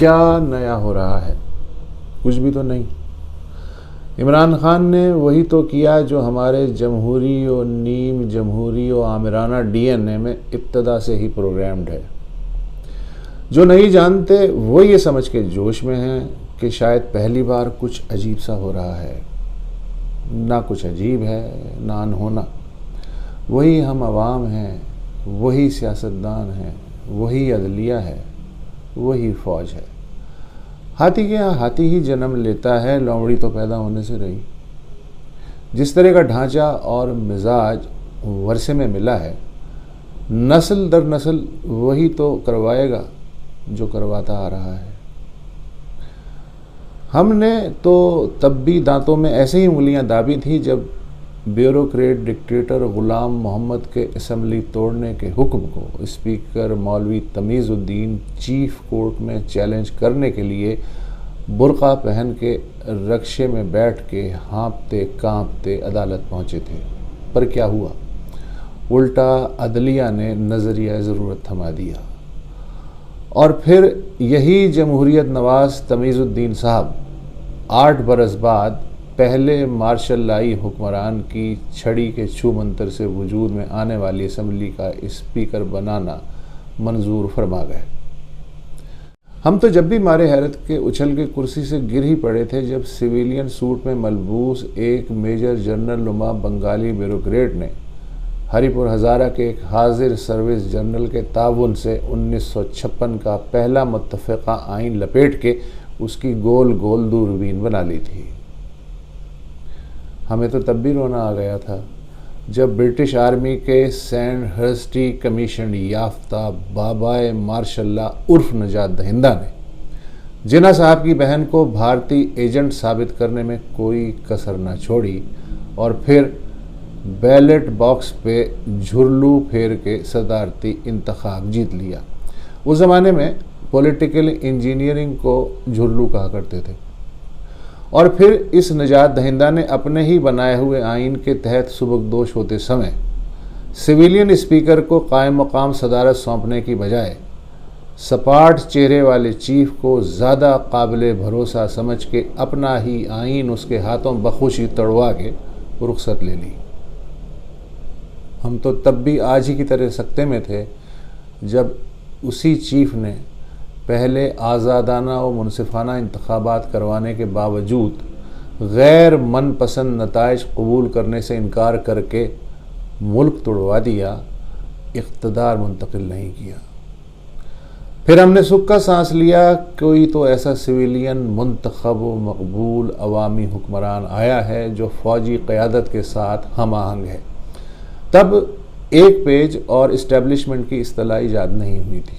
क्या नया हो रहा है? कुछ भी तो नहीं। इमरान खान ने वही तो किया जो हमारे जमहूरी और नीम जमहूरी और आमिराना डीएनए में इब्तदा से ही प्रोग्राम्ड है। जो नहीं जानते वो ये समझ के जोश में हैं कि शायद पहली बार कुछ अजीब सा हो रहा है। ना कुछ अजीब है ना अनहोना। वही हम अवाम हैं, वही सियासतदान हैं, वही अदलिया है, वही फ़ौज है। हाथी के यहाँ हाथी ही जन्म लेता है, लोमड़ी तो पैदा होने से रही। जिस तरह का ढांचा और मिजाज वर्षे में मिला है, नस्ल दर नस्ल वही तो करवाएगा जो करवाता आ रहा है। हमने तो तब भी दांतों में ऐसे ही उंगलियां दाबी थी जब ब्यूरोक्रेट डिक्टेटर गुलाम मोहम्मद के असम्बली तोड़ने के हुक्म को स्पीकर मौलवी तमीज़ुद्दीन चीफ कोर्ट में चैलेंज करने के लिए बुर्का पहन के रक्शे में बैठ के हाँपते कांपते अदालत पहुँचे थे। पर क्या हुआ? उल्टा अदलिया ने नज़रिया ज़रूरत थमा दिया और फिर यही जमहूरियत नवाज तमीज़ुद्दीन साहब 8 बरस बाद पहले मार्शल लाई हुक्मरान की छड़ी के छू मंतर से वजूद में आने वाली असम्बली का स्पीकर बनाना मंजूर फरमा गए। हम तो जब भी मारे हैरत के उछल के कुर्सी से गिर ही पड़े थे जब सिविलियन सूट में मलबूस एक मेजर जनरल नुमा बंगाली ब्यूरोक्रेट ने हरिपुर हज़ारा के एक हाजिर सर्विस जनरल के ताउन से 1956 का पहला मुत्तफ़िक़ा आइन लपेट के उसकी गोल गोल दूरबीन बना ली थी। हमें तो तब भी रोना आ गया था जब ब्रिटिश आर्मी के सैंडहर्स्टी कमीशन याफ्ता बाबाए मार्शल्ला उर्फ नजात दहिंदा ने जिन्ना साहब की बहन को भारतीय एजेंट साबित करने में कोई कसर न छोड़ी और फिर बैलेट बॉक्स पे झुरलू फेर के सदारती इंतखाब जीत लिया। उस ज़माने में पॉलिटिकल इंजीनियरिंग को झुरलू कहा करते थे। और फिर इस नजात दहिंदा ने अपने ही बनाए हुए आइन के तहत सुबकदोश होते समय सिविलियन स्पीकर को कायम मकाम सदारत सौंपने की बजाय सपाट चेहरे वाले चीफ को ज़्यादा काबिल भरोसा समझ के अपना ही आइन उसके हाथों बखुशी तड़वा के रुखसत ले ली। हम तो तब भी आज ही की तरह सख्ते में थे जब उसी चीफ ने पहले आज़ादाना और मुनसिफाना इंतखाबात करवाने के बावजूद गैर मनपसंद नताइज कबूल करने से इनकार करके मुल्क तोड़वा दिया, इक़्तिदार मुंतकिल नहीं किया। फिर हमने सुख का सांस लिया, कोई तो ऐसा सिविलियन मुंतखब व मकबूल अवामी हुक्मरान आया है जो फ़ौजी क़यादत के साथ हम आहंग है। तब एक पेज और इस्टेब्लिशमेंट की इस्तिलाह ईजाद नहीं हुई थी,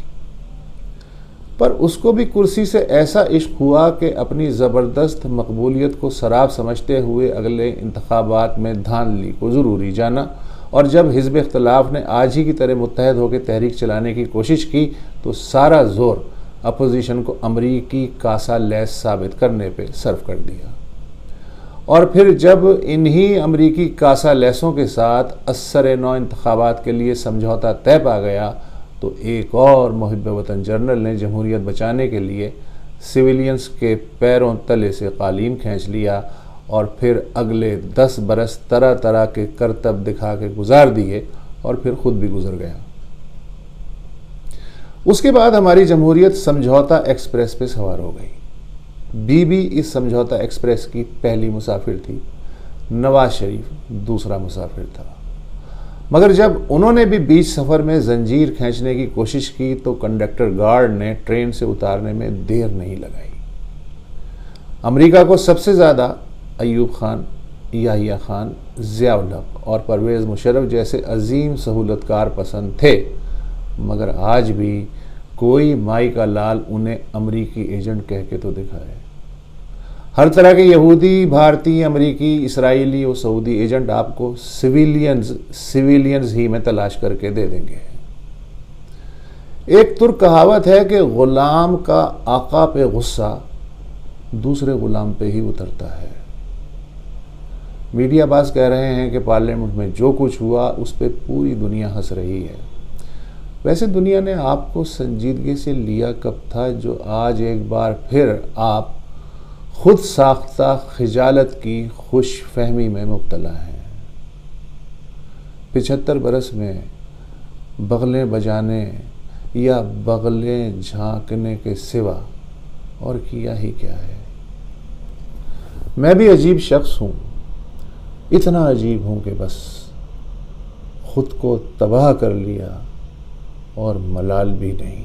पर उसको भी कुर्सी से ऐसा इश्क हुआ कि अपनी ज़बरदस्त मकबूलियत को शराब समझते हुए अगले इंतखाबात में धांधली को ज़रूरी जाना और जब हिज़्ब इख्तिलाफ ने आज ही की तरह मुत्तहद होकर तहरीक चलाने की कोशिश की तो सारा जोर अपोजिशन को अमरीकी कासा लैस साबित करने पे सर्व कर दिया। और फिर जब इन्हीं अमरीकी कासा लैसों के साथ असर नौ इंतखाबात के लिए समझौता तय पा गया तो एक और मुहिब वतन जर्नल ने जमहूरियत बचाने के लिए सिविलियंस के पैरों तले से कालीन खींच लिया और फिर अगले 10 बरस तरह तरह के करतब दिखा के गुजार दिए और फिर खुद भी गुजर गया। उसके बाद हमारी जमहूरियत समझौता एक्सप्रेस पे सवार हो गई। बीबी इस समझौता एक्सप्रेस की पहली मुसाफिर थी, नवाज शरीफ दूसरा मुसाफिर था। मगर जब उन्होंने भी बीच सफ़र में जंजीर खींचने की कोशिश की तो कंडक्टर गार्ड ने ट्रेन से उतारने में देर नहीं लगाई। अमेरिका को सबसे ज़्यादा अयूब खान, याहिया खान, ज़ियाउल हक और परवेज़ मुशर्रफ जैसे अजीम सहूलतकार पसंद थे, मगर आज भी कोई माई का लाल उन्हें अमरीकी एजेंट कह के तो दिखाए। हर तरह के यहूदी, भारतीय, अमरीकी, इसराइली और सऊदी एजेंट आपको सिविलियंस ही में तलाश करके दे देंगे। एक तुर्क कहावत है कि गुलाम का आका पे गुस्सा दूसरे गुलाम पे ही उतरता है। मीडिया बाज कह रहे हैं कि पार्लियामेंट में जो कुछ हुआ उस पर पूरी दुनिया हंस रही है। वैसे दुनिया ने आपको संजीदगी से लिया कब था जो आज एक बार फिर आप खुद साख्ता खिजालत की खुश फहमी में मुब्तला हैं। 75 बरस में बगलें बजाने या बगलें झांकने के सिवा और किया ही क्या है। मैं भी अजीब शख्स हूँ, इतना अजीब हूँ कि बस खुद को तबाह कर लिया और मलाल भी नहीं।